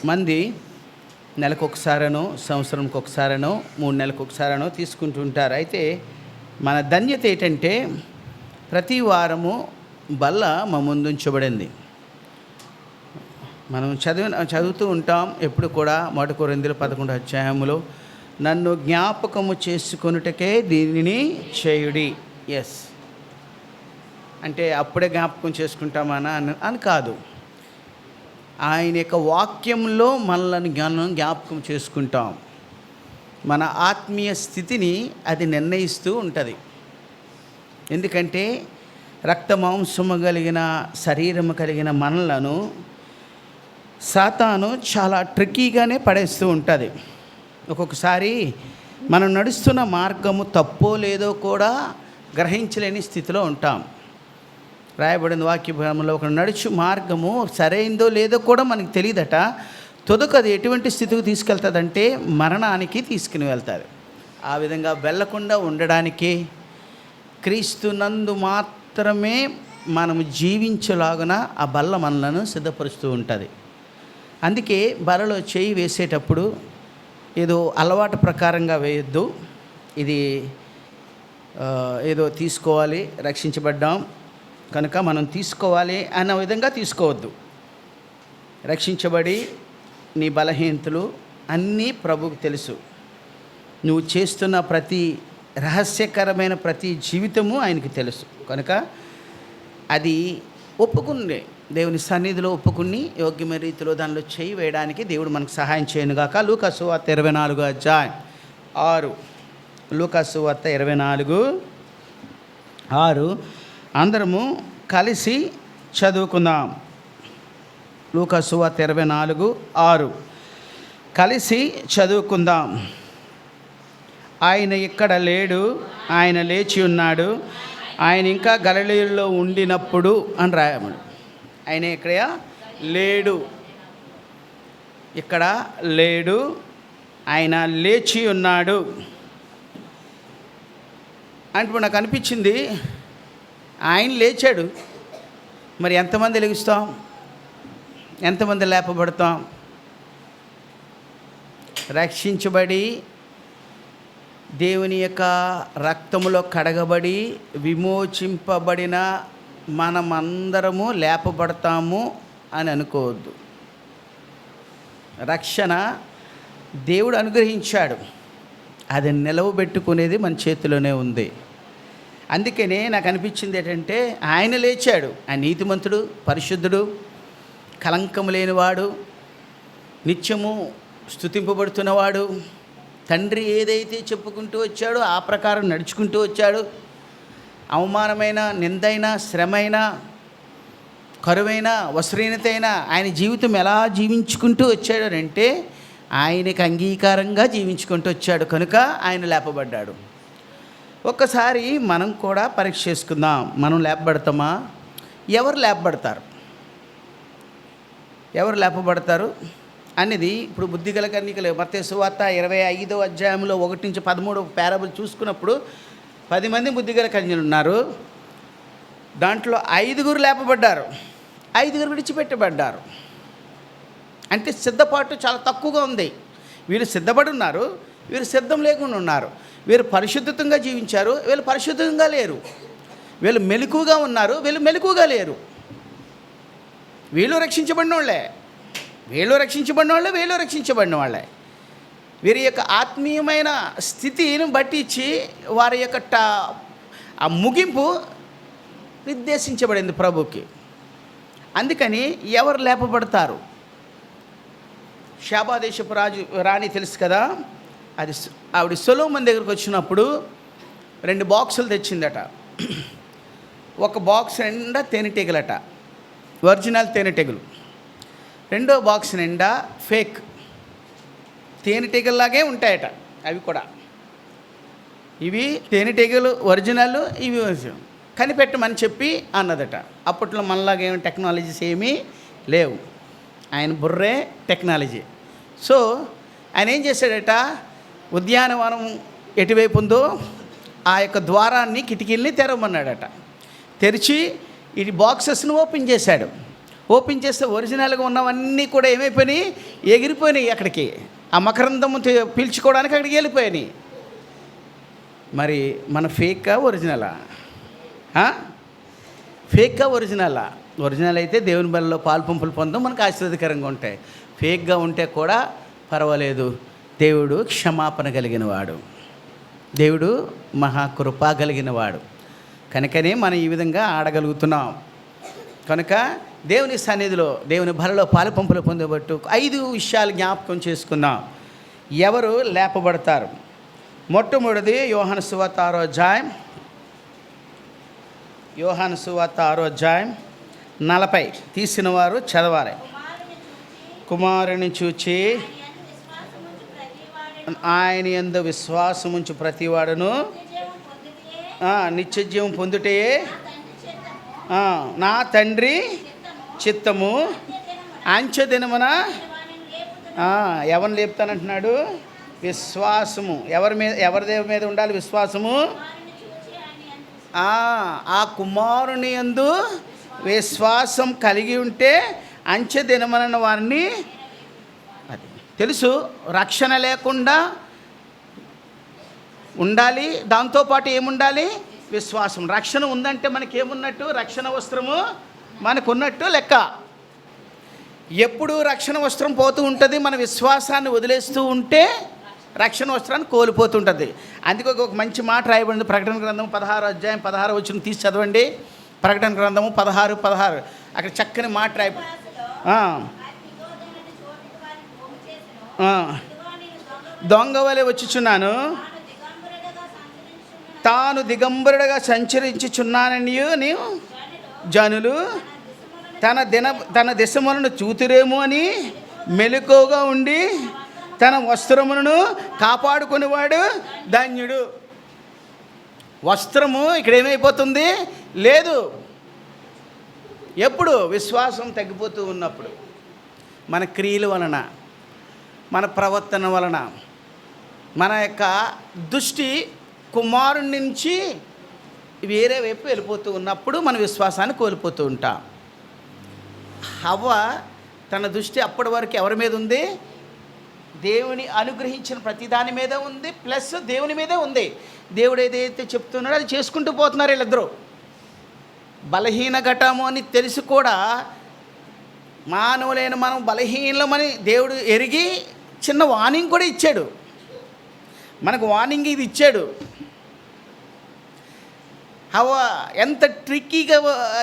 మంది నెలకొకసారనో, సంవత్సరంకి ఒకసారనో, 3 నెలలకు ఒకసారనో తీసుకుంటూ ఉంటారు. అయితే మన ధన్యత ఏంటంటే ప్రతి వారము బల్ల మా ముందుంచబడింది. మనం చదువుతూ ఉంటాం ఎప్పుడు కూడా 1 కొరింథీయుల 11 అధ్యాయములో నన్ను జ్ఞాపకము చేసుకొనుటకే దీనిని చేయుడి. ఎస్ అంటే అప్పుడే జ్ఞాపకం చేసుకుంటామని అని కాదు. ఆయన యొక్క వాక్యంలో మనల్ని జ్ఞాపకం చేసుకుంటాం. మన ఆత్మీయ స్థితిని అది నిర్ణయిస్తూ ఉంటుంది. ఎందుకంటే రక్త మాంసము కలిగిన శరీరము కలిగిన మనలను సాతాను చాలా ట్రిక్కీగానే పడేస్తూ ఉంటుంది. ఒక్కొక్కసారి మనం నడుస్తున్న మార్గము తప్పో లేదో కూడా గ్రహించలేని స్థితిలో ఉంటాం. రాయబడిన వాక్యంలో ఒక నడుచు మార్గము సరైందో లేదో కూడా మనకు తెలియదట. తుదకు అది ఎటువంటి స్థితికి తీసుకెళ్తుందంటే మరణానికి తీసుకుని వెళ్తుంది. ఆ విధంగా వెళ్ళకుండా ఉండడానికి క్రీస్తునందు మాత్రమే మనము జీవించలాగున ఆ బల్ల మనలను సిద్ధపరుస్తూ ఉంటుంది. అందుకే బలలో చేయి వేసేటప్పుడు ఏదో అలవాటు ప్రకారంగా వేయొద్దు. ఇది ఏదో తీసుకోవాలి, రక్షించబడ్డాం కనుక మనం తీసుకోవాలి అన్న విధంగా తీసుకోవద్దు. రక్షించబడి నీ బలహీనతలు అన్నీ ప్రభువుకు తెలుసు. నువ్వు చేస్తున్న ప్రతి రహస్యకరమైన ప్రతి జీవితము ఆయనకి తెలుసు. కనుక అది ఒప్పుకుని దేవుని సన్నిధిలో ఒప్పుకుని యోగ్యమైన రీతిలో దానిలో చేయి వేయడానికి దేవుడు మనకు సహాయం చేయనుగాక. లూకా సువార్త 24 అధ్యాయం 6. లూకా సువార్త 24:6 అందరము కలిసి చదువుకుందాం. లూకా సువార్త 24:6 కలిసి చదువుకుందాం. ఆయన ఇక్కడ లేడు, ఆయన లేచి ఉన్నాడు, ఆయన ఇంకా గలిలయలో ఉండినప్పుడు అని రాయమడు. ఆయన ఇక్కడ లేడు, ఇక్కడ లేడు, ఆయన లేచి ఉన్నాడు అంటే నాకు అనిపించింది ఆయన లేచాడు, మరి ఎంతమంది లెగుస్తాం, ఎంతమంది లేపబడతాం? రక్షించబడి దేవుని యొక్క రక్తములో కడగబడి విమోచింపబడిన మనమందరము లేపబడతాము అని అనుకోవద్దు. రక్షణ దేవుడు అనుగ్రహించాడు, అది నిలవబెట్టుకునేది మన చేతిలోనే ఉంది. అందుకనే నాకు అనిపించింది ఏంటంటే ఆయన లేచాడు. ఆయన నీతిమంతుడు, పరిశుద్ధుడు, కలంకము లేనివాడు, నిత్యము స్తుతింపబడుతున్నవాడు. తండ్రి ఏదైతే చెప్పుకుంటూ వచ్చాడో ఆ ప్రకారం నడుచుకుంటూ వచ్చాడు. అవమానమైన, నిందైన, శ్రమైన, కరువైన, వస్త్రహీనతైన ఆయన జీవితం ఎలా జీవించుకుంటూ వచ్చాడు అంటే ఆయనకి అంగీకారంగా జీవించుకుంటూ వచ్చాడు. కనుక ఆయన లేపబడ్డాడు. ఒక్కసారి మనం కూడా పరీక్ష చేసుకుందాం. మనం లేపబడతామా? ఎవరు లేపబడతారు, ఎవరు లేపబడతారు అనేది ఇప్పుడు బుద్ధిగల కన్యకలు మత్తయి సువార్త 25వ అధ్యాయంలో 1-13 పారాబుల్ చూసుకున్నప్పుడు 10 మంది బుద్ధిగల కన్యలు ఉన్నారు. దాంట్లో 5 లేపబడ్డారు, 5 విడిచిపెట్టబడ్డారు. అంటే సిద్ధపాటు చాలా తక్కువగా ఉంది. వీళ్ళు సిద్ధపడి ఉన్నారు, వీరు సిద్ధం లేకుండా ఉన్నారు. వీరు పరిశుద్ధంగా జీవించారు, వీళ్ళు పరిశుద్ధంగా లేరు. వీళ్ళు మెలకుగా ఉన్నారు, వీళ్ళు మెలకుగా లేరు. వీళ్ళు రక్షించబడిన వాళ్ళే, వీళ్ళు రక్షించబడిన వాళ్ళే, వీళ్ళు రక్షించబడిన వాళ్ళే. వీరి యొక్క ఆత్మీయమైన స్థితిని బట్టించి వారి యొక్క ఆ ముగింపు నిర్దేశించబడింది ప్రభుకి. అందుకని ఎవరు లేపబడతారు? షాబా దేశపు రాణి తెలుసు కదా, అది ఆవిడ సొలొమోను దగ్గరికి వచ్చినప్పుడు 2 బాక్సులు తెచ్చిందట. ఒక బాక్స్ నిండా తేనెటీగలట, ఒరిజినల్ తేనెటీగలు. రెండో బాక్స్ నిండా ఫేక్ తేనెటీగల్లాగే ఉంటాయట. అవి కూడా ఇవి తేనెటీగలు ఒరిజినల్, ఇవి కనిపెట్టమని చెప్పి అన్నదట. అప్పట్లో మనలాగా ఏమి టెక్నాలజీస్ ఏమీ లేవు, ఆయన బుర్రే టెక్నాలజీ. సో ఆయన ఏం చేశాడట, ఉద్యానవనం ఎటువైపు ఉందో ఆ యొక్క ద్వారాన్ని, కిటికీల్ని తెరవమన్నాడట. తెరిచి ఈ బాక్సెస్ను ఓపెన్ చేశాడు. ఓపెన్ చేస్తే ఒరిజినల్గా ఉన్నవన్నీ కూడా ఏమైపోయినాయి, ఎగిరిపోయినాయి. అక్కడికి ఆ మకరందము పీల్చుకోవడానికి అక్కడికి వెళ్ళిపోయినాయి. మరి మన ఫేకా ఒరిజినలా? ఫేక్గా ఒరిజినలా? ఒరిజినల్ అయితే దేవుని బలిలో పాలు పంపులు పొందడం మనకు ఆశీర్వాదకరంగా ఉంటాయి. ఫేక్గా ఉంటే కూడా పర్వాలేదు. దేవుడు క్షమాపణ కలిగిన వాడు, దేవుడు మహాకృప కలిగిన వాడు. కనుకనే మనం ఈ విధంగా ఆడగలుగుతున్నాం. కనుక దేవుని సన్నిధిలో దేవుని బలిలో పాలు పంపులు పొందబట్టు 5 విషయాలు జ్ఞాపకం చేసుకుందాం. ఎవరు లేపబడతారు? మొట్టమొదటిది యోహాను సువార్త 6వ అధ్యాయం, యోహాను సువార్త 6వ అధ్యాయం 40 తీసిన వారు చదవాలి. కుమారుని చూచి ఆయన యందు విశ్వాసముంచు ప్రతివాడును నిత్యజీవం పొందుటే నా తండ్రి చిత్తము. అంచెదినమున ఎవరిని లేపుతానంటున్నాడు? విశ్వాసము. ఎవరి దేవుని మీద ఉండాలి విశ్వాసము? ఆ కుమారుని యందు విశ్వాసం కలిగి ఉంటే అంచెదినమున వారిని, అది తెలుసు, రక్షణ లేకుండా ఉండాలి. దాంతోపాటు ఏముండాలి? విశ్వాసం. రక్షణ ఉందంటే మనకేమున్నట్టు? రక్షణ వస్త్రము మనకున్నట్టు లెక్క. ఎప్పుడు రక్షణ వస్త్రం పోతూ ఉంటుంది, మన విశ్వాసాన్ని వదిలేస్తూ ఉంటే రక్షణ వస్త్రాన్ని కోల్పోతుంటుంది. అందుకే ఒక మంచి మాట రాయబడింది ప్రకటన గ్రంథం 16వ అధ్యాయం 16వ వచనం తీసి చదవండి. ప్రకటన గ్రంథము 16 అక్కడ చక్కని మాట రాయబడి, దొంగ వలె వచ్చుచున్నాను, తాను దిగంబరుడుగా సంచరించుచున్నానని నీవు జనులు తన దిశములను చూతురేమో అని మెలకువగా ఉండి తన వస్త్రములను కాపాడుకునేవాడు ధన్యుడు. వస్త్రము ఇక్కడ ఏమైపోతుంది? లేదు. ఎప్పుడు? విశ్వాసం తగ్గిపోతూ ఉన్నప్పుడు, మన క్రియల వలన, మన ప్రవర్తన వలన, మన యొక్క దృష్టి కుమారుని నుంచి వేరే వైపు వెళ్ళిపోతూ ఉన్నప్పుడు మన విశ్వాసాన్ని కోల్పోతూ ఉంటాం. హవ్వ తన దృష్టి అప్పటి వరకు ఎవరి మీద ఉంది? దేవుని అనుగ్రహించిన ప్రతి దాని మీద ఉంది, ప్లస్ దేవుని మీదే ఉంది. దేవుడు ఏదైతే చెప్తున్నాడో అది చేసుకుంటూ పోతున్నారు వీళ్ళిద్దరూ. బలహీన ఘటము అని తెలిసి కూడా మానవులైన మనం బలహీనమని దేవుడు ఎరిగి చిన్న వార్నింగ్ కూడా ఇచ్చాడు. మనకు వార్నింగ్ ఇది ఇచ్చాడు. హవ్వ ఎంత ట్రిక్కీగా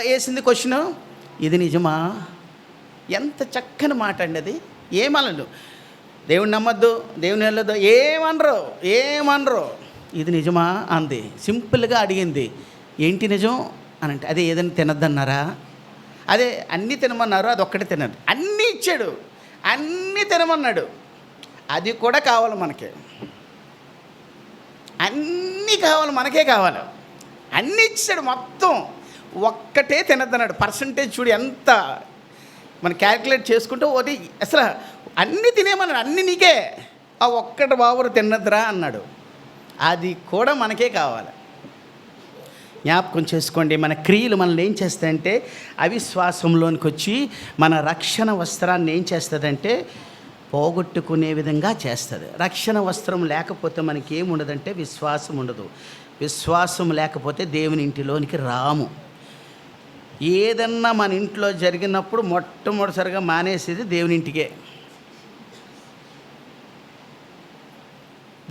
వేసింది క్వశ్చను. ఇది నిజమా? ఎంత చక్కని మాట అండి అది. ఏమనలు, దేవుని నమ్మద్దు, దేవుని వెళ్ళదు, ఏమనరు. ఇది నిజమా అంది. సింపుల్గా అడిగింది, ఏంటి నిజం అని. అంటే అదే ఏదైనా తినద్దన్నారా? అదే అన్నీ తినమన్నారు, అది ఒక్కటే తినదు. అన్నీ ఇచ్చాడు, అన్నీ తినమన్నాడు, అది కూడా కావాలి మనకి. అన్నీ కావాలి, మనకే కావాలి. అన్నీ ఇచ్చాడు మొత్తం, ఒక్కటే తినద్దన్నాడు. పర్సంటేజ్ చూడు ఎంత మనం క్యాల్కులేట్ చేసుకుంటూ ఒకటి అసలు అన్నీ తినేమన్నాడు, అన్నీ నీకే, ఆ ఒక్కటి బాబు తిన్నద్దురా అన్నాడు. అది కూడా మనకే కావాలి. జ్ఞాపకం చేసుకోండి, మన క్రియలు మనల్ని ఏం చేస్తాయంటే అవిశ్వాసంలోనికి వచ్చి మన రక్షణ వస్త్రాన్ని ఏం చేస్తుందంటే పోగొట్టుకునే విధంగా చేస్తుంది. రక్షణ వస్త్రం లేకపోతే మనకి ఏముండదంటే విశ్వాసం ఉండదు. విశ్వాసం లేకపోతే దేవుని ఇంటిలోనికి రాము. ఏదన్నా మన ఇంట్లో జరిగినప్పుడు మొట్టమొదటిసారిగా మానేసేది దేవుని ఇంటికే.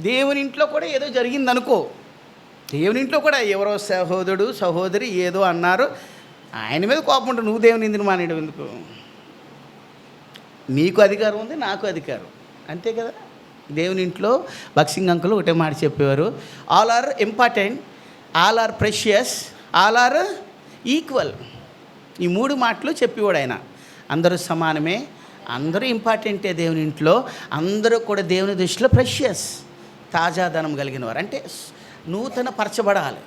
దేవుని ఇంట్లో కూడా ఏదో జరిగిందనుకో, దేవుని ఇంట్లో కూడా ఎవరో సహోదరుడు సహోదరి ఏదో అన్నారు, ఆయన మీద కోపం ఉంటుంది, నువ్వు దేవుని ఇందుని మానేయడం ఎందుకు? నీకు అధికారం ఉంది, నాకు అధికారం, అంతే కదా. దేవుని ఇంట్లో బక్సింగ్ అంకుల్ ఒకటే మాట చెప్పేవారు, all are important, all are precious, all are equal. ఈ 3 మాటలు చెప్పేవాడు ఆయన. అందరూ సమానమే, అందరూ ఇంపార్టెంటే దేవుని ఇంట్లో, అందరూ కూడా దేవుని దృష్టిలో ప్రెషియస్, తాజాదనం కలిగిన వారు. అంటే నూతన పరచబడాలి.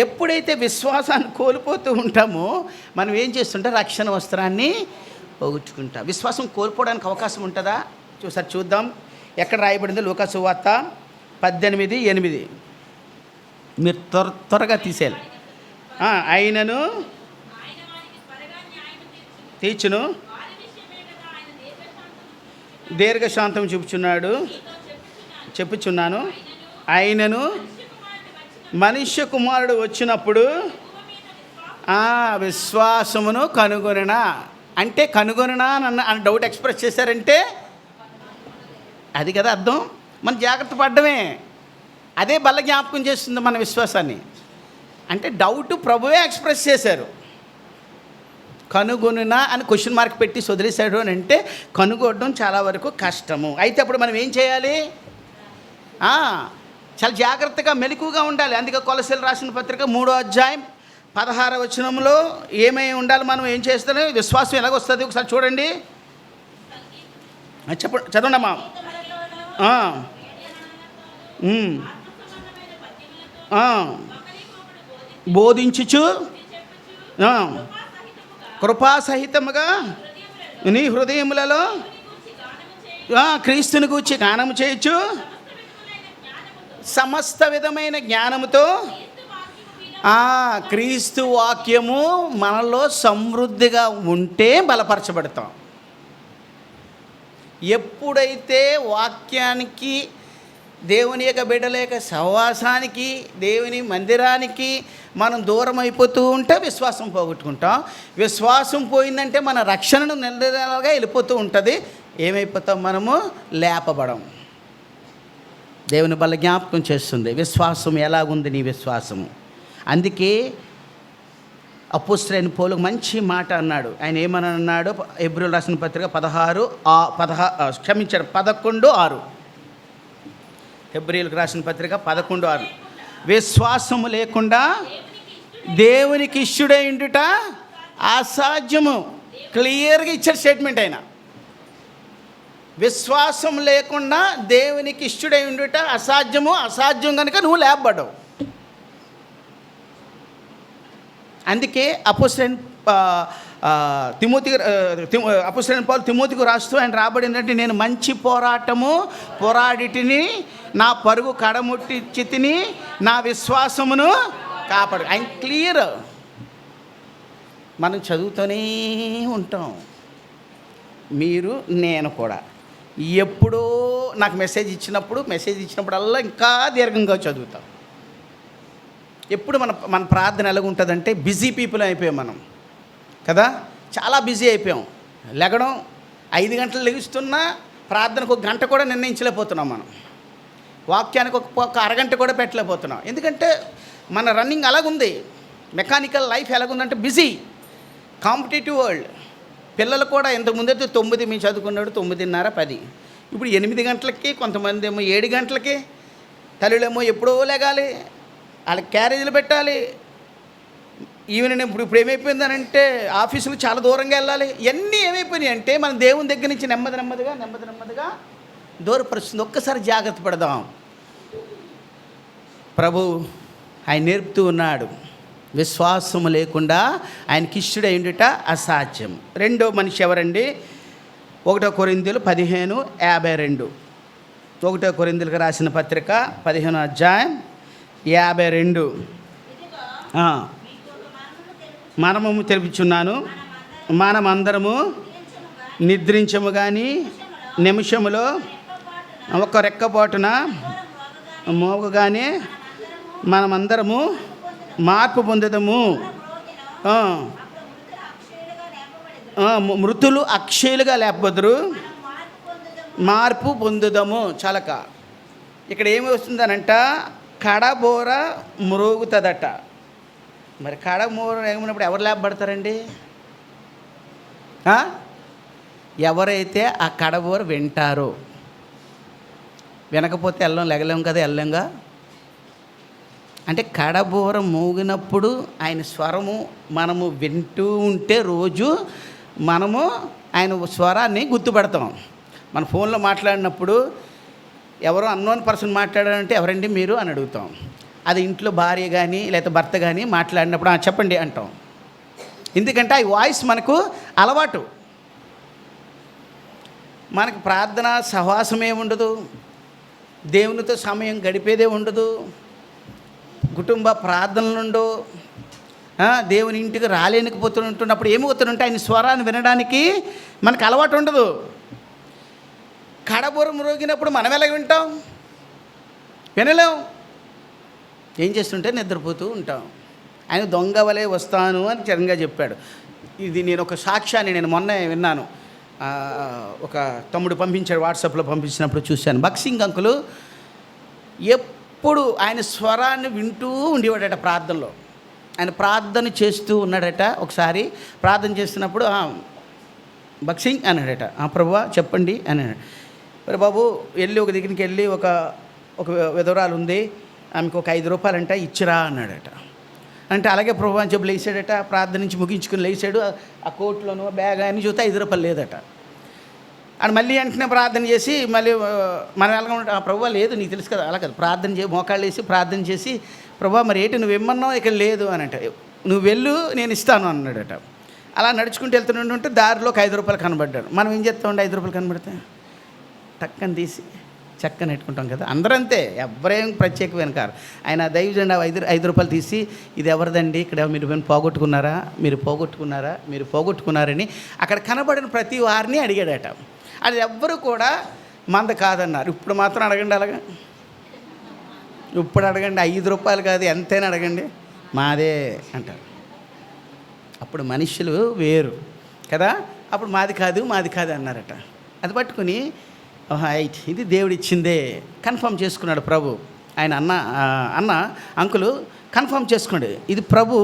ఎప్పుడైతే విశ్వాసాన్ని కోల్పోతూ ఉంటామో మనం ఏం చేస్తుంటే రక్షణ వస్త్రాన్ని పోగొట్టుకుంటాం. విశ్వాసం కోల్పోవడానికి అవకాశం ఉంటుందా? చూసారి చూద్దాం, ఎక్కడ రాయబడిందో. లూకా సువార్త 18:8. మీరు త్వరగా తీసేయాలి. అయినను తీర్చును, దీర్ఘశాంతం చూపుచున్నాడు చెప్పుచున్నాను. ఆయనను మనుష్య కుమారుడు వచ్చినప్పుడు విశ్వాసమును కనుగొననా అంటే కనుగొననా అని డౌట్ ఎక్స్ప్రెస్ చేశారంటే అది కదా అర్థం. మనం జాగ్రత్త పడ్డమే, అదే బల్ల జ్ఞాపకం చేస్తుంది మన విశ్వాసాన్ని. అంటే డౌట్ ప్రభువే ఎక్స్ప్రెస్ చేశారు. కనుగొనునా అని క్వశ్చన్ మార్క్ పెట్టి వదిలేశాడు అని అంటే కనుగొనడం చాలా వరకు కష్టము. అయితే అప్పుడు మనం ఏం చేయాలి? చాలా జాగ్రత్తగా మెలకుగా ఉండాలి. అందుకే కొలసీలు రాసిన పత్రిక 3వ అధ్యాయం 16వ వచనంలో ఏమై ఉండాలి, మనం ఏం చేస్తానో విశ్వాసం ఎలాగొస్తుంది ఒకసారి చూడండి. చదవండి అమ్మా. బోధించుచు కృపాసహితముగా నీ హృదయములలో క్రీస్తుని గూర్చి గానము చేయొచ్చు, సమస్త విధమైన జ్ఞానముతో. క్రీస్తు వాక్యము మనలో సమృద్ధిగా ఉంటే బలపరచబడతాం. ఎప్పుడైతే వాక్యానికి, దేవుని యొక్క బిడ్డల యొక్క సహవాసానికి, దేవుని మందిరానికి మనం దూరం అయిపోతూ ఉంటే విశ్వాసం పోగొట్టుకుంటాం. విశ్వాసం పోయిందంటే మన రక్షణను నిలదలగా వెళ్ళిపోతూ ఉంటుంది. ఏమైపోతాం? మనము లేపబడం. దేవుని బల్ల జ్ఞాపకం చేస్తుంది విశ్వాసం ఎలాగుంది నీ విశ్వాసము. అందుకే అపోస్తలుడైన పౌలు మంచి మాట అన్నాడు. ఆయన ఏమని అన్నాడు? హెబ్రీయులకు రాసిన పత్రిక 11:6 హెబ్రీయులకు రాసిన పత్రిక 11:6 విశ్వాసము లేకుండా దేవునికి ఇష్టుడై ఉండుట అసాధ్యము. క్లియర్గా ఇచ్చాడు స్టేట్మెంట్ ఆయన. విశ్వాసం లేకుండా దేవునికి ఇష్టుడై ఉండుట అసాధ్యము. అసాధ్యం కనుక నువ్వు లేపబడ్డావు. అందుకే అపోస్తలుడైన పౌలు తిమోతికి రాస్తూ ఆయన రాబడిందంటే, నేను మంచి పోరాటము పోరాడిటిని, నా పరుగు కడముట్టి తిని, నా విశ్వాసమును కాపాడు. ఆయన క్లియర్. మనం చదువుతూనే ఉంటాం. మీరు నేను కూడా ఎప్పుడో నాకు మెసేజ్ ఇచ్చినప్పుడల్లా ఇంకా దీర్ఘంగా చదువుతాం. ఎప్పుడు మన ప్రార్థన ఎలాగుంటుందంటే బిజీ పీపుల్ అయిపోయాం మనం కదా, చాలా బిజీ అయిపోయాం. లెగడం 5 గంటలు లెగుస్తున్నా ప్రార్థనకు 1 గంట కూడా నిర్ణయించలేకపోతున్నాం. మనం వాక్యానికి ఒక అరగంట కూడా పెట్టలేకపోతున్నాం. ఎందుకంటే మన రన్నింగ్ అలాగుంది. మెకానికల్ లైఫ్ ఎలాగుందంటే బిజీ, కాంపిటేటివ్ వరల్డ్. పిల్లలు కూడా ఇంతకుముందైతే 9 మేము చదువుకున్నాడు 9:30 10, ఇప్పుడు 8 గంటలకి, కొంతమంది ఏమో 7 గంటలకి. తల్లులేమో ఎప్పుడో లెగాలి, వాళ్ళకి క్యారేజీలు పెట్టాలి. ఈవెన్ ఇప్పుడు ఏమైపోయిందనంటే ఆఫీసులు చాలా దూరంగా వెళ్ళాలి. ఇవన్నీ ఏమైపోయినాయి అంటే మన దేవుని దగ్గర నుంచి నెమ్మదిగా దూరపరుస్తుంది. ఒక్కసారి జాగ్రత్త పడదాం. ప్రభు ఆయన నేర్పుతూ ఉన్నాడు, విశ్వాసము లేకుండా ఆయనకి ఇష్టుడై ఉండుట అసాధ్యం. రెండో మనిషి ఎవరండి? 1 కొరింథీయులు 15:52. 1 కొరింథీయులకు రాసిన పత్రిక 15వ అధ్యాయం 52. మర్మము తెలుపుచున్నాను, మనమందరము నిద్రించము కానీ నిమిషములో ఒక రెక్కపాటున మోగగానే మనమందరము మార్పు పొందుదము. మృతులు అక్షయులుగా లేపబదురు, మార్పు పొందుదము. చాలక ఇక్కడ ఏమి వస్తుందనంట, కడబోర మ్రోగుతుందట. మరి కడబోర ఏమన్నప్పుడు ఎవరు లేపబడతారండి? ఎవరైతే ఆ కడబోర వింటారో. వినకపోతే లెగలేం కదా, వెళ్ళంగా. అంటే కడబోర మోగినప్పుడు ఆయన స్వరము మనము వింటూ ఉంటే రోజు మనము ఆయన స్వరాన్ని గుర్తుపడతాం. మన ఫోన్లో మాట్లాడినప్పుడు ఎవరో అన్నోన్ పర్సన్ మాట్లాడారంటే ఎవరండి మీరు అని అడుగుతాం. అది ఇంట్లో భార్య కానీ లేకపోతే భర్త కానీ మాట్లాడినప్పుడు చెప్పండి అంటాం. ఎందుకంటే ఆ వాయిస్ మనకు అలవాటు. మనకు ప్రార్థన సహవాసమే ఉండదు, దేవునితో సమయం గడిపేదే ఉండదు, కుటుంబ ప్రార్థనలు ఉండవు. దేవుని ఇంటికి రాలేకపోతుంటున్నప్పుడు ఏమవుతుందంటే ఆయన స్వరాన్ని వినడానికి మనకు అలవాటు ఉండదు. కడబొరం మ్రోగినప్పుడు మనం ఎలా వింటాం? వినలేం. ఏం చేస్తుంటే నిద్రపోతూ ఉంటాం. ఆయన దొంగ వలె వస్తాను అని చరంగా చెప్పాడు. ఇది నేను ఒక సాక్ష్యాన్ని నేను మొన్న విన్నాను. ఒక తమ్ముడు పంపించాడు, వాట్సాప్లో పంపించినప్పుడు చూశాను. బక్సింగ్ అంకులు ఎప్పుడు ఆయన స్వరాన్ని వింటూ ఉండేవాడట ప్రార్థనలో. ఆయన ప్రార్థన చేస్తూ ఉన్నాడట. ఒకసారి ప్రార్థన చేస్తున్నప్పుడు బక్సింగ్ అన్నాడట. ప్రభువా చెప్పండి అన్నాడు. మరి బాబు వెళ్ళి ఒక దగ్గరికి వెళ్ళి ఒక విధవరాలు ఉంది, ఆమెకు ఒక 5 రూపాయలంట ఇచ్చిరా అన్నాడట. అంటే అలాగే ప్రభువా అని చెప్పి లేచాడట. ప్రార్థన నుంచి ముగించుకుని లేచాడు. ఆ కోట్లోనో బ్యాగ్ అని చూస్తే 5 రూపాయలు లేదట. అని మళ్ళీ వెంటనే ప్రార్థన చేసి మళ్ళీ మనం ఎలాగ ఉంటాం, ప్రభువా లేదు నీకు తెలుసు కదా, అలా కదా ప్రార్థన మోకాళ్ళు వేసి ప్రార్థన చేసి ప్రభువా మరి ఏంటి నువ్వు ఇమ్మన్నావు ఇక్కడ లేదు అని అంటే, నువ్వు వెళ్ళు నేను ఇస్తాను అన్నాడట. అలా నడుచుకుంటూ వెళ్తుంటే దారిలో ఒక 5 రూపాయలు కనబడ్డాడు. మనం ఏం చేస్తామండి 5 రూపాయలు కనబడితే టక్కని తీసి చక్కని పెట్టుకుంటాం కదా. అందరంతే, ఎవరేం ప్రత్యేకమైన కారు. ఆయన దైవజండా 5 రూపాయలు తీసి ఇది ఎవరిదండి, ఇక్కడ మీరు పోగొట్టుకున్నారా, మీరు పోగొట్టుకున్నారని అక్కడ కనబడిన ప్రతి వారిని అడిగాడట. అది ఎవ్వరు కూడా మంద కాదన్నారు. ఇప్పుడు మాత్రం అడగండి, అలాగా ఇప్పుడు అడగండి, 5 రూపాయలు కాదు ఎంతైనా అడగండి, మాదే అంటారు. అప్పుడు మనుషులు వేరు కదా. అప్పుడు మాది కాదు అన్నారట. అది పట్టుకుని ఇది దేవుడిచ్చిందే కన్ఫర్మ్ చేసుకున్నాడు ప్రభు. ఆయన అన్న అంకులు కన్ఫర్మ్ చేసుకున్నాడు, ఇది ప్రభు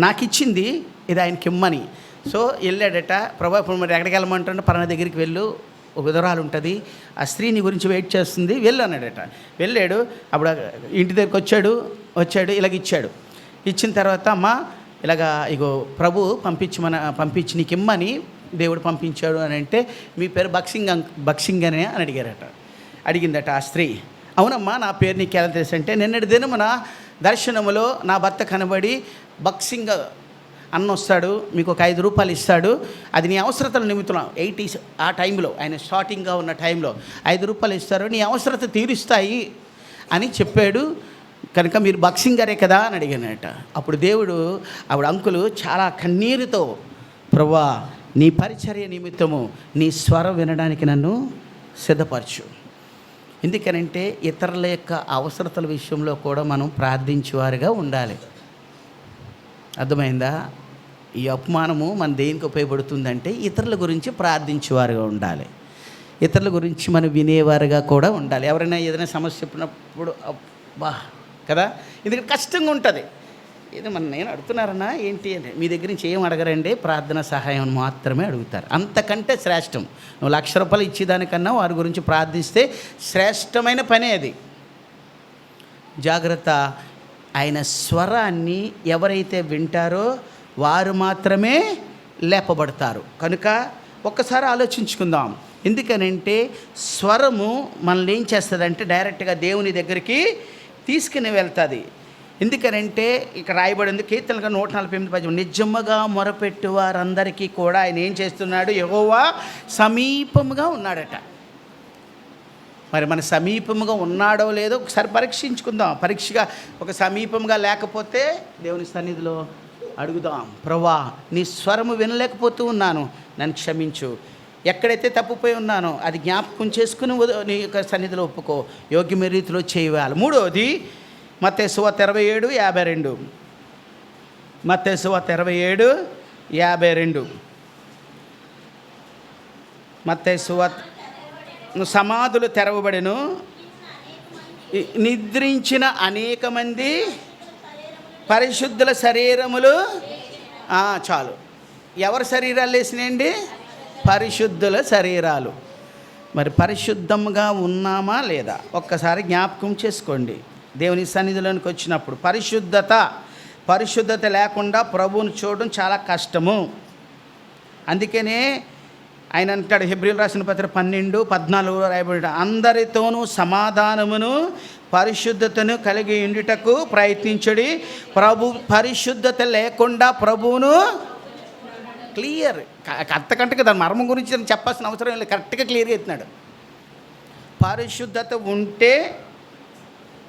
నాకు ఇచ్చింది, ఇది ఆయనకి ఇమ్మని. సో వెళ్ళాడట. ప్రభు ఇప్పుడు మరి ఎక్కడికి వెళ్ళమంటే పలానా దగ్గరికి వెళ్ళు, ఒక విధవరాలు ఉంటుంది, ఆ స్త్రీని గురించి వెయిట్ చేస్తుంది, వెళ్ళు అన్నాడట. వెళ్ళాడు. అప్పుడు ఇంటి దగ్గరికి వచ్చాడు ఇలాగ ఇచ్చాడు. ఇచ్చిన తర్వాత అమ్మ ఇలాగా ఇగో ప్రభు పంపించి నీకు ఇమ్మని దేవుడు పంపించాడు అని అంటే, మీ పేరు బక్సింగ్ అని అడిగారట. అడిగిందట ఆ స్త్రీ. అవునమ్మా నా పేరు నీకు ఎలా తెలుసు అంటే, నిన్నటి దినమున దర్శనములో నా భర్త కనబడి బక్సింగ్ అన్న వస్తాడు, మీకు ఒక 5 రూపాయలు ఇస్తాడు, అది నీ అవసరతల నిమిత్తం 80s ఆ టైంలో ఆయన స్టార్టింగ్గా ఉన్న టైంలో 5 రూపాయలు ఇస్తారు, నీ అవసరత తీరుస్తాయి అని చెప్పాడు, కనుక మీరు బక్సింగ్ గారే కదా అని అడిగానట. అప్పుడు ఆవిడ అంకులు చాలా కన్నీరుతో, ప్రభువా నీ పరిచర్య నిమిత్తము నీ స్వరం వినడానికి నన్ను సిద్ధపరచు. ఎందుకనంటే ఇతరుల యొక్క అవసరతల విషయంలో కూడా మనం ప్రార్థించేవారుగా ఉండాలి. అర్థమైందా? ఈ అపమానము మన దేనికి ఉపయోగపడుతుందంటే ఇతరుల గురించి ప్రార్థించేవారుగా ఉండాలి, ఇతరుల గురించి మనం వినేవారుగా కూడా ఉండాలి. ఎవరైనా ఏదైనా సమస్య చెప్పినప్పుడు కదా, ఎందుకంటే కష్టంగా ఉంటుంది. ఇది నేను అడుగుతున్నారన్నా ఏంటి అంటే, మీ దగ్గర నుంచి ఏం అడగరండి, ప్రార్థన సహాయం మాత్రమే అడుగుతారు. అంతకంటే శ్రేష్టం. నువ్వు 1,00,000 రూపాయలు ఇచ్చేదానికన్నా వారి గురించి ప్రార్థిస్తే శ్రేష్టమైన పనే అది. జాగ్రత్త. ఆయన స్వరాన్ని ఎవరైతే వింటారో వారు మాత్రమే లేపబడతారు. కనుక ఒక్కసారి ఆలోచించుకుందాం. ఎందుకనంటే స్వరము మనల్ని ఏం చేస్తుందంటే డైరెక్ట్గా దేవుని దగ్గరికి తీసుకుని వెళ్తుంది. ఎందుకనంటే ఇక్కడ రాయబడింది కీర్తనలుగా 148 నిజముగా మొరపెట్టు వారందరికీ కూడా ఆయన ఏం చేస్తున్నాడు, యెహోవా సమీపముగా ఉన్నాడట. మరి మన సమీపముగా ఉన్నాడో లేదో ఒకసారి పరీక్షించుకుందాం. పరీక్షగా ఒక సమీపంగా లేకపోతే దేవుని సన్నిధిలో అడుగుదాం, ప్రభువా నీ స్వరము వినలేకపోతూ ఉన్నాను, నన్ను క్షమించు. ఎక్కడైతే తప్పుపోయి ఉన్నానో అది జ్ఞాపకం చేసుకుని నీ యొక్క సన్నిధిలో ఒప్పుకో, యోగ్యమైన రీతిలో చేయవాలి. మూడోది మత్తయి సువార్త 27:52. మత్తయి సువార్త 27:52. మత్తయి సువార్త సమాధులు తెరవబడెను, నిద్రించిన అనేక మంది పరిశుద్ధుల శరీరములు. చాలు. ఎవరి శరీరాలు లేసినాయండి? పరిశుద్ధుల శరీరాలు. మరి పరిశుద్ధంగా ఉన్నామా లేదా ఒక్కసారి జ్ఞాపకం చేసుకోండి. దేవుని సన్నిధిలోనికి వచ్చినప్పుడు పరిశుద్ధత లేకుండా ప్రభువుని చూడడం చాలా కష్టము. అందుకనే ఆయన అంటాడు, హెబ్రీయులు రాసిన పత్రిక 12:14 రాయబడి, అందరితోనూ సమాధానమును పరిశుద్ధతను కలిగి ఉండుటకు ప్రయత్నించుడి, పరిశుద్ధత లేకుండా ప్రభువును క్లియర్. అంతకంటే దాని మర్మం గురించి చెప్పాల్సిన అవసరం లేదు, కరెక్ట్గా క్లియర్గా ఎత్తున్నాడు. పరిశుద్ధత ఉంటే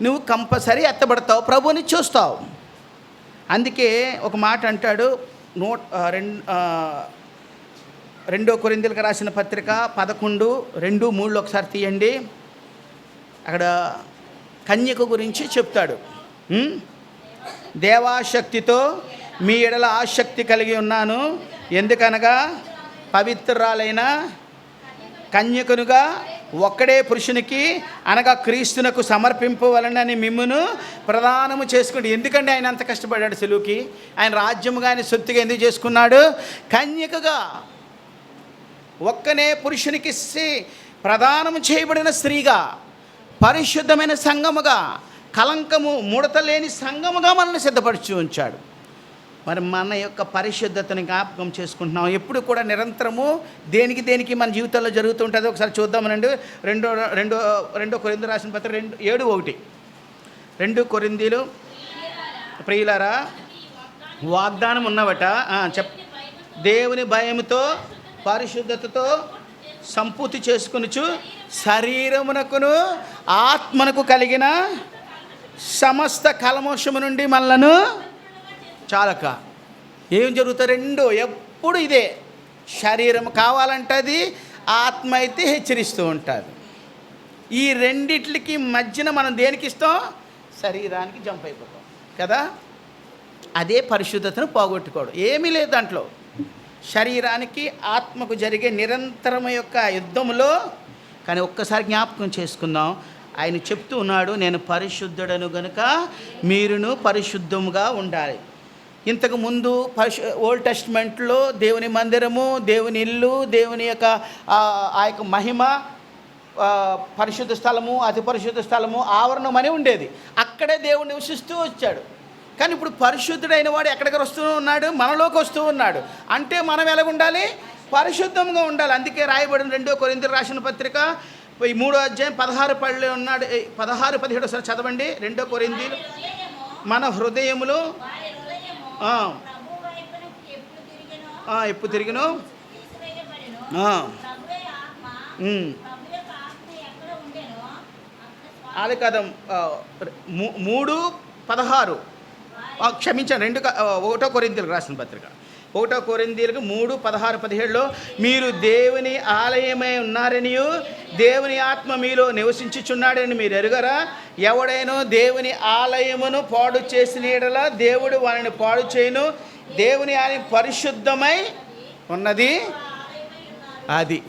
నువ్వు కంపల్సరీ ఎత్తబడతావు, ప్రభువుని చూస్తావు. అందుకే ఒక మాట అంటాడు, 2 కొరింథీయులకు రాసిన పత్రిక 11:2-3 ఒకసారి తీయండి. అక్కడ కన్యక గురించి చెప్తాడు. దేవాశక్తితో మీ ఎడల ఆసక్తి కలిగి ఉన్నాను, ఎందుకనగా పవిత్రురాలైన కన్యకనుగా ఒక్కడే పురుషునికి అనగా క్రీస్తునకు సమర్పింపవలనని మిమ్మును ప్రదానము చేసుకుంటే. ఎందుకంటే ఆయన అంత కష్టపడ్డాడు సెలువుకి? ఆయన రాజ్యముగా ఆయన సొత్తుగా ఎందుకు చేసుకున్నాడు? కన్యకగా ఒక్కనే పురుషునికి ప్రదానము చేయబడిన స్త్రీగా, పరిశుద్ధమైన సంఘముగా, కలంకము ముడత లేని సంఘముగా మనల్ని సిద్ధపరిచి ఉంచాడు. మరి మన యొక్క పరిశుద్ధతని జ్ఞాపకం చేసుకుంటున్నాం. ఎప్పుడు కూడా నిరంతరము దేనికి మన జీవితంలో జరుగుతుంటుంది. ఒకసారి చూద్దామనండి. రెండో కొరింథీయులకు రాసిన పత్రిక 7:1. 2 కొరింథీయులు, ప్రియులారా, వాగ్దానం ఉన్నవట దేవుని భయముతో పరిశుద్ధతతో సంపూర్తి చేసుకొనుచు శరీరమునకును ఆత్మనకు కలిగిన సమస్త కల్మషము నుండి మనలను చాలక. ఏం జరుగుతుంది? రెండో ఎప్పుడు ఇదే. శరీరం కావాలంటే అది, ఆత్మ అయితే హెచ్చరిస్తూ ఉంటుంది. ఈ రెండిట్లకి మధ్యన మనం దేనికి ఇస్తాం? శరీరానికి జంప్ అయిపోతాం కదా. అదే పరిశుద్ధతను పోగొట్టుకోవడం. ఏమీ లేదు దాంట్లో. శరీరానికి ఆత్మకు జరిగే నిరంతరం యొక్క యుద్ధంలో. కానీ ఒక్కసారి జ్ఞాపకం చేసుకుందాం, ఆయన చెప్తూ ఉన్నాడు, నేను పరిశుద్ధుడను గనుక మీరును పరిశుద్ధముగా ఉండాలి. ఇంతకుముందు ఓల్డ్ టెస్ట్మెంట్లో దేవుని మందిరము, దేవుని ఇల్లు, దేవుని యొక్క ఆ యొక్క మహిమ, పరిశుద్ధ స్థలము, అతి పరిశుద్ధ స్థలము, ఆవరణం అని ఉండేది. అక్కడే దేవుడు నివసిస్తూ వచ్చాడు. కానీ ఇప్పుడు పరిశుద్ధుడైన వాడు ఎక్కడికి వస్తూ ఉన్నాడు? మనలోకి వస్తూ ఉన్నాడు. అంటే మనం ఎలాగుండాలి? పరిశుద్ధంగా ఉండాలి. అందుకే రాయబడిన 2 కొరింథీయులకు రాసిన పత్రిక 3:16 ఉన్నాడు. 16-17 సార్ చదవండి. 2 కొరింథీయులు, మన హృదయములు ఎప్పుడు తిరిగినో అది కదా. 3:16 క్షమించండి. 1 కొరింథీయులకు రాసిన పత్రిక 1 కొరింథీయులకు 3:16-17 మీరు దేవుని ఆలయమై ఉన్నారనియు దేవుని ఆత్మ మీలో నివసించుచున్నాడని మీరు ఎరుగరా? ఎవడైనా దేవుని ఆలయమును పాడు చేసిన యెడల దేవుడు వారిని పాడు చేయను. దేవుని ఆలయం పరిశుద్ధమై ఉన్నది. అది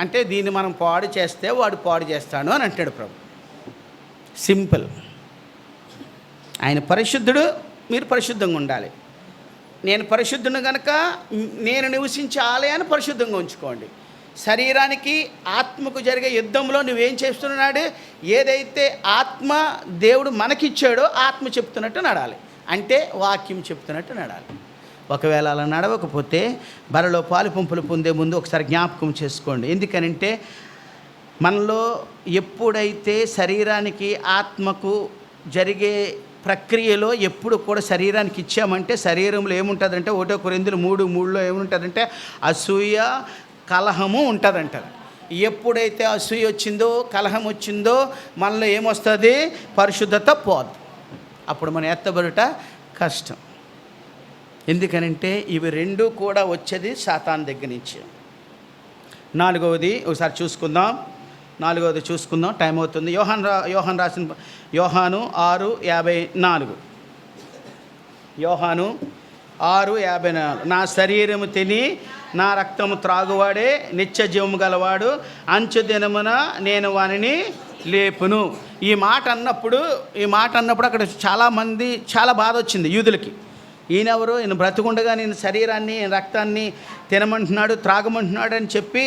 అంటే దీన్ని మనం పాడు చేస్తే వాడు పాడు చేస్తాడు అని అంటాడు ప్రభు. సింపుల్. ఆయన పరిశుద్ధుడు, మీరు పరిశుద్ధంగా ఉండాలి. నేను పరిశుద్ధుని కనుక నేను నివసించే ఆలయాన్ని పరిశుద్ధంగా ఉంచుకోండి. శరీరానికి ఆత్మకు జరిగే యుద్ధంలో నువ్వేం చేస్తున్నాడు? ఏదైతే ఆత్మ దేవుడు మనకిచ్చాడో ఆత్మ చెప్తున్నట్టు నడాలి. అంటే వాక్యం చెప్తున్నట్టు నడాలి. ఒకవేళ అలా నడవకపోతే బలలో పాలు పంపులు పొందే ముందు ఒకసారి జ్ఞాపకం చేసుకోండి. ఎందుకనంటే మనలో ఎప్పుడైతే శరీరానికి ఆత్మకు జరిగే ప్రక్రియలో ఎప్పుడు కూడా శరీరానికి ఇచ్చామంటే శరీరంలో ఏముంటుందంటే 1 కొరింథీయులు 3:3 ఏముంటుందంటే అసూయ, కలహము ఉంటుందంటారు. ఎప్పుడైతే అసూయ వచ్చిందో, కలహం వచ్చిందో మనలో ఏమొస్తుంది? పరిశుద్ధత పోదు. అప్పుడు మనం ఎత్తబడుట కష్టం. ఎందుకనంటే ఇవి 2 కూడా వచ్చేది సాతాను దగ్గర నుంచి. 4వది ఒకసారి చూసుకుందాం. 4వది చూసుకుందాం, టైం అవుతుంది. యోహాను రాసిన యోహాను 6:54. యోహాను 6:54 నా శరీరము తిని నా రక్తము త్రాగువాడే నిత్య జీవము గలవాడు, అంచు దినమున నేను వానిని లేపును. ఈ మాట అన్నప్పుడు అక్కడ చాలా బాధ వచ్చింది యూదులకి. ఈయనెవరు? ఈయన బ్రతుకుండగా నేను శరీరాన్ని, రక్తాన్ని తినమంటున్నాడు, త్రాగమంటున్నాడు అని చెప్పి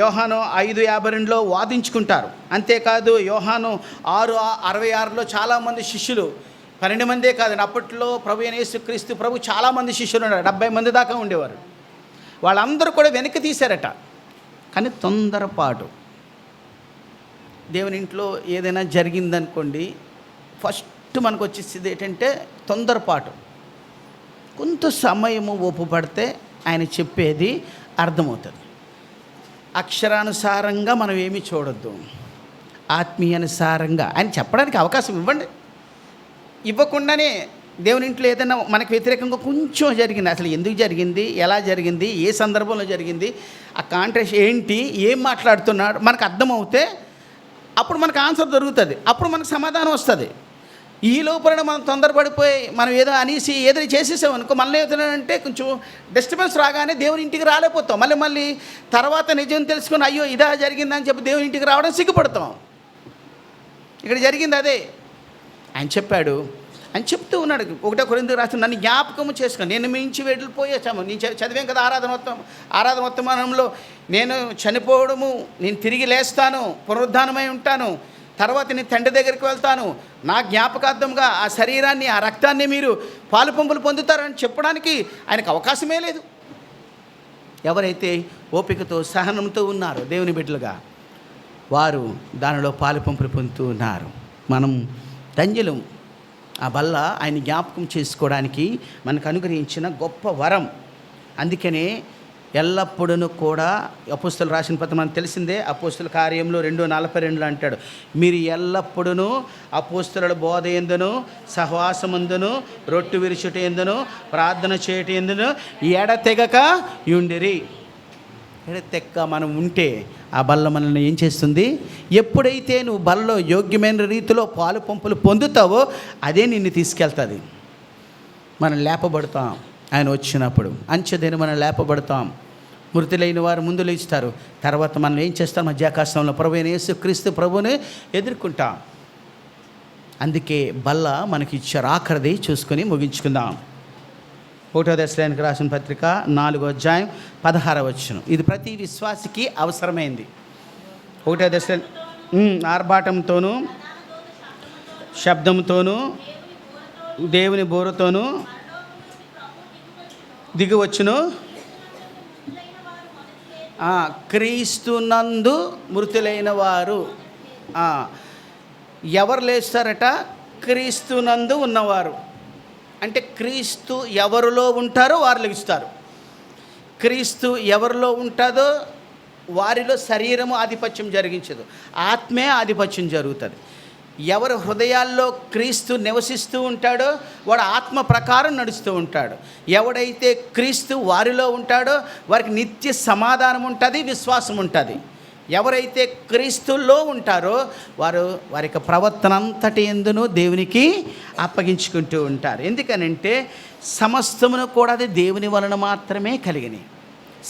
యోహాను 5:52 వాదించుకుంటారు. అంతేకాదు యోహాను 6:66 చాలామంది శిష్యులు, 12 మందే కాదండి, అప్పట్లో ప్రభు అయిన యేసుక్రీస్తు ప్రభు చాలామంది శిష్యులు ఉన్నారు, 70 మంది దాకా ఉండేవారు. వాళ్ళందరూ కూడా వెనక్కి తీశారట. కానీ తొందరపాటు. దేవుని ఇంట్లో ఏదైనా జరిగిందనుకోండి, ఫస్ట్ మనకు వచ్చేది ఏంటంటే తొందరపాటు. కొంత సమయము ఓపు పడితే ఆయన చెప్పేది అర్థమవుతుంది. అక్షరానుసారంగా మనం ఏమీ చూడొద్దు, ఆత్మీయానుసారంగా ఆయన చెప్పడానికి అవకాశం ఇవ్వండి. ఇవ్వకుండానే దేవుని ఇంట్లో ఏదైనా మనకు వ్యతిరేకంగా కొంచెం జరిగింది, అసలు ఎందుకు జరిగింది, ఎలా జరిగింది, ఏ సందర్భంలో జరిగింది, ఆ కాంట్రాక్ట్ ఏంటి, ఏం మాట్లాడుతున్నాడు మనకు అర్థమవుతే అప్పుడు మనకు ఆన్సర్ దొరుకుతుంది, అప్పుడు మనకు సమాధానం వస్తుంది. ఈ లోపల మనం తొందరపడిపోయి మనం ఏదో అనేసి ఏదో చేసేసాం అనుకో, మళ్ళీ ఏదైనా కొంచెం డిస్టర్బెన్స్ రాగానే దేవుని ఇంటికి రాలేకపోతాం. మళ్ళీ తర్వాత నిజం తెలుసుకొని అయ్యో ఇదా జరిగిందని చెప్పి దేవుని ఇంటికి రావడం సిగ్గుపడతాం. ఇక్కడ జరిగింది అదే. ఆయన చెప్పాడు, అని చెప్తూ ఉన్నాడు. 1 కొరింథీయులకు రాసిన, నన్ను జ్ఞాపకము చేసుకుని నేను మించి వెళ్ళిపోయాము. నేను చదివాం కదా ఆరాధన వర్తమానంలో, నేను చనిపోవడము, నేను తిరిగి లేస్తాను, పునరుద్ధానమై ఉంటాను, తర్వాత నేను తండ్రి దగ్గరికి వెళ్తాను, నా జ్ఞాపకార్థంగా ఆ శరీరాన్ని ఆ రక్తాన్ని మీరు పాలు పంపులు పొందుతారని చెప్పడానికి ఆయనకు అవకాశమే లేదు. ఎవరైతే ఓపికతో సహనంతో ఉన్నారో దేవుని బిడ్డలుగా వారు దానిలో పాలు పంపులు పొందుతూ ఉన్నారు. మనం ధన్యులం. ఆ బల్ల ఆయన జ్ఞాపకం చేసుకోవడానికి మనకు అనుగ్రహించిన గొప్ప వరం. అందుకనే ఎల్లప్పుడూ కూడా అపోస్తలులు రాసిన పత్రం మనకు తెలిసిందే. అపోస్తల కార్యంలో 2:42 అంటాడు, మీరు ఎల్లప్పుడూ అపోస్తలుల బోధ ఎందును, సహవాసమందును, రొట్టె విరుచుట ఎందును, ప్రార్థన చేయట ఎందును ఎడతెగక యుండిరి. ఎడతెక్క మనం ఉంటే ఆ బల్ల మనల్ని ఏం చేస్తుంది? ఎప్పుడైతే నువ్వు బల్లలో యోగ్యమైన రీతిలో పాలు పంపులు పొందుతావో అదే నిన్ను తీసుకెళ్తుంది. మనం లేపబడతాం. ఆయన వచ్చినప్పుడు అంచెదేని మనం లేపబడతాం. మృతులైన వారు ముందు లేస్తారు, తర్వాత మనం ఏం చేస్తాం? మధ్యాకాశంలో ప్రభువైన యేసుక్రీస్తు ప్రభువుని ఎదుర్కొంటాం. అందుకే బల్ల మనకి ఇచ్చారు. ఆఖరిది చూసుకొని ముగించుకుందాం. 1వ దశలోనికి రాసిన పత్రిక 4వ అధ్యాయం 16వ వచనం. ఇది ప్రతి విశ్వాసికి అవసరమైంది. 1వ దశ ఆర్భాటంతోనూ శబ్దంతోనూ దేవుని బోరుతోనూ దిగివచ్చును, క్రీస్తునందు మృతులైన వారు. ఎవరు లేస్తారట? క్రీస్తునందు ఉన్నవారు. అంటే క్రీస్తు ఎవరిలో ఉంటారో వారు లెగుస్తారు. క్రీస్తు ఎవరిలో ఉంటుందో వారిలో శరీరము ఆధిపత్యం జరిగించదు, ఆత్మే ఆధిపత్యం జరుగుతుంది. ఎవరు హృదయాల్లో క్రీస్తు నివసిస్తూ ఉంటాడో వాడు ఆత్మ ప్రకారం నడుస్తూ ఉంటాడు. ఎవడైతే క్రీస్తు వారిలో ఉంటాడో వారికి నిత్య సమాధానం ఉంటుంది, విశ్వాసం ఉంటుంది. ఎవరైతే క్రీస్తుల్లో ఉంటారో వారి యొక్క ప్రవర్తన అంతటి ఎందును దేవునికి అప్పగించుకుంటూ ఉంటారు. ఎందుకనంటే సమస్తమును కూడా అది దేవుని వలన మాత్రమే కలిగినాయి.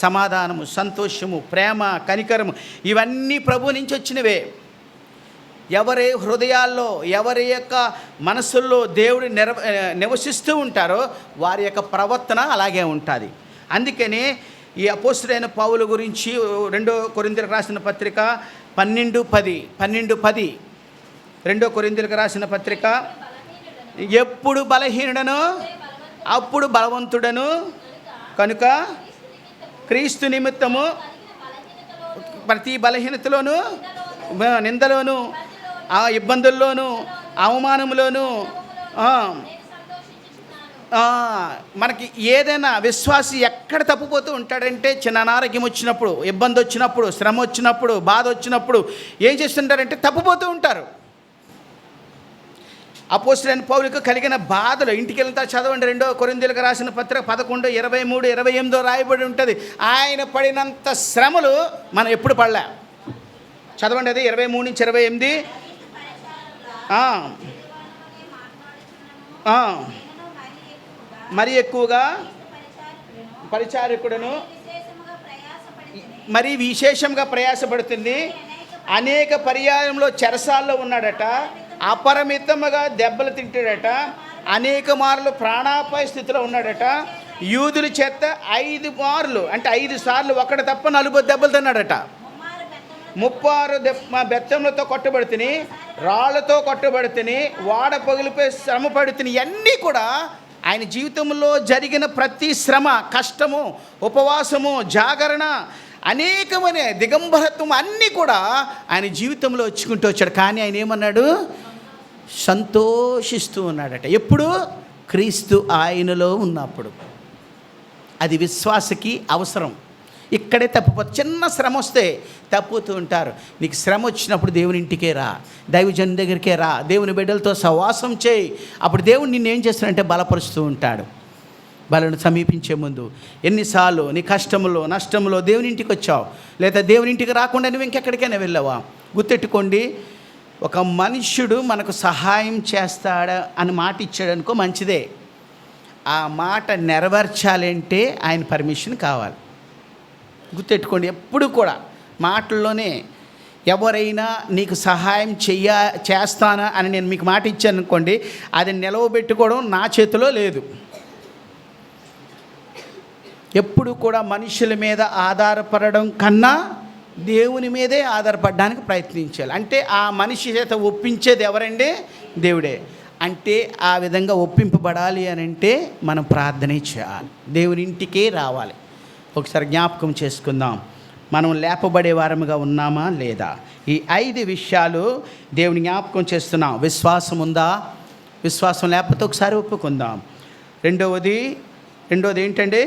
సమాధానము, సంతోషము, ప్రేమ, కనికరము ఇవన్నీ ప్రభు నుంచి వచ్చినవే. ఎవరి హృదయాల్లో, ఎవరి యొక్క మనసుల్లో దేవుడు నివసిస్తూ ఉంటారో వారి యొక్క ప్రవర్తన అలాగే ఉంటుంది. అందుకనే ఈ అపోస్తలుడైన పౌలు గురించి 2 కొరింథీయులకు రాసిన పత్రిక 12:10 2 కొరింథీయులకు రాసిన పత్రిక, ఎప్పుడు బలహీనుడను అప్పుడు బలవంతుడను కనుక క్రీస్తు నిమిత్తము ప్రతి బలహీనతలోను, నిందలోను, ఆ ఇబ్బందుల్లోనూ, అవమానంలోనూ మనకి ఏదైనా విశ్వాసి ఎక్కడ తప్పిపోతూ ఉంటాడంటే, చిన్న అనారోగ్యం వచ్చినప్పుడు, ఇబ్బంది వచ్చినప్పుడు, శ్రమ వచ్చినప్పుడు, బాధ వచ్చినప్పుడు ఏం చేస్తుంటారంటే తప్పిపోతూ ఉంటారు. అపోస్తలుడైన పౌలుకు కలిగిన బాధలు ఇంటికి వెళ్తా చదవండి. 2 కొరింథీయులకు రాసిన పత్రిక 11:23-28 రాయబడి ఉంటుంది. ఆయన పడినంత శ్రమలు మనం ఎప్పుడు పడలే. చదవండి, అది 23-28. మరి ఎక్కువగా పరిచారకుడును మరి విశేషంగా ప్రయాసపడుతుంది. అనేక పర్యాయంలో చెరసాల్లో ఉన్నాడట, అపరిమితముగా దెబ్బలు తింటాడట, అనేక మార్లు ప్రాణాపాయ స్థితిలో ఉన్నాడట. యూదుల చేత 5 మార్లు అంటే 5 సార్లు ఒకటి తప్ప 40 దెబ్బలు తిన్నాడట. 36 బెత్తంలతో కొట్టబడుతుని, రాళ్లతో కొట్టబడుతుని, వాడ పగిలిపోయి శ్రమ పడుతుని. ఇవన్నీ కూడా ఆయన జీవితంలో జరిగిన ప్రతి శ్రమ, కష్టము, ఉపవాసము, జాగరణ, అనేకమైన దిగంబరత్వం అన్నీ కూడా ఆయన జీవితంలో వచ్చుకుంటూ వచ్చాడు. కానీ ఆయన ఏమన్నాడు? సంతోషిస్తూ ఉన్నాడట. ఎప్పుడు? క్రీస్తు ఆయనలో ఉన్నప్పుడు. అది విశ్వాసకి అవసరం. ఇక్కడే తప్పిపోతుంది. చిన్న శ్రమ వస్తే తప్పుతూ ఉంటారు. నీకు శ్రమ వచ్చినప్పుడు దేవుని ఇంటికే రా, దైవజన్ దగ్గరికే రా, దేవుని బిడ్డలతో సహవాసం చేయి. అప్పుడు దేవుడు నిన్ను ఏం చేస్తాడంటే బలపరుస్తూ ఉంటాడు. బలను సమీపించే ముందు ఎన్నిసార్లు నీ కష్టములో నష్టములో దేవుని ఇంటికి వచ్చావు, లేదా దేవుని ఇంటికి రాకుండా నువ్వు ఇంకెక్కడికైనా వెళ్ళావా? గుర్తెట్టుకోండి, ఒక మనుష్యుడు మనకు సహాయం చేస్తాడా అని మాట ఇచ్చాడు అనుకో, మంచిదే. ఆ మాట నెరవేర్చాలంటే ఆయన పర్మిషన్ కావాలి. గుర్తెట్టుకోండి, ఎప్పుడు కూడా మాటల్లోనే ఎవరైనా నీకు సహాయం చేస్తానా అని నేను మీకు మాట ఇచ్చాను అనుకోండి, అది నిలవబెట్టుకోవడం నా చేతిలో లేదు. ఎప్పుడు కూడా మనుషుల మీద ఆధారపడడం కన్నా దేవుని మీదే ఆధారపడడానికి ప్రయత్నించాలి. అంటే ఆ మనిషి చేత ఒప్పించేది ఎవరండి? దేవుడే. అంటే ఆ విధంగా ఒప్పింపబడాలి అని అంటే మనం ప్రార్థనే చేయాలి, దేవుని ఇంటికే రావాలి. ఒకసారి జ్ఞాపకం చేసుకుందాం, మనం లేపబడే వారముగా ఉన్నామా లేదా? ఈ 5 విషయాలు దేవుని జ్ఞాపకం చేస్తున్నాం. విశ్వాసం ఉందా? విశ్వాసం లేకపోతే ఒకసారి ఒప్పుకుందాం. రెండవది ఏంటండి?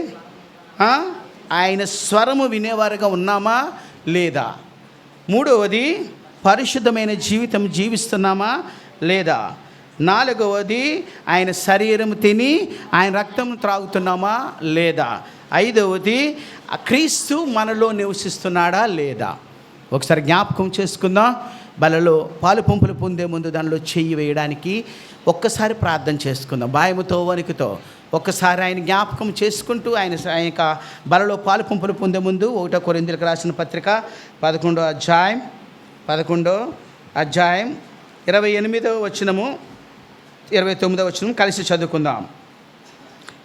ఆయన స్వరము వినేవారుగా ఉన్నామా లేదా? మూడవది పరిశుద్ధమైన జీవితం జీవిస్తున్నామా లేదా? నాలుగవది ఆయన శరీరం తిని ఆయన రక్తం త్రాగుతున్నామా లేదా? ఐదవది క్రీస్తు మనలో నివసిస్తున్నాడా లేదా? ఒకసారి జ్ఞాపకం చేసుకుందాం. బలలో పాలు పంపులు పొందే ముందు దానిలో చెయ్యి వేయడానికి ఒక్కసారి ప్రార్థన చేసుకుందాం. భయముతో వణుకుతో ఒక్కసారి ఆయన జ్ఞాపకం చేసుకుంటూ ఆయన యొక్క బలలో పాలు పంపులు పొందే ముందు 1 కొరింథీయులకు రాసిన పత్రిక 11వ అధ్యాయం 28వ వచనము 29వ వచనం కలిసి చదువుకుందాం.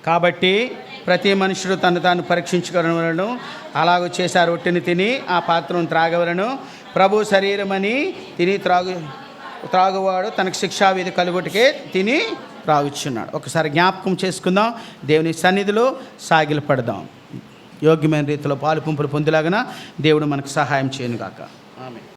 కాబట్టి ప్రతి మనుషుడు తను తాను పరీక్షించుకోవలను, అలాగూ చేశారు. రొట్టెని తిని ఆ పాత్రను త్రాగవలను. ప్రభు శరీరమని తిని త్రాగువాడు తనకు శిక్షావిధి కలుగుటకే తిని త్రాగుచున్నాడు. ఒకసారి జ్ఞాపకం చేసుకుందాం. దేవుని సన్నిధిలో సాగిలపడదాం. యోగ్యమైన రీతిలో పాలు పంపులు పొందేలాగా దేవుడు మనకు సహాయం చేయనుగాక. ఆమేన్.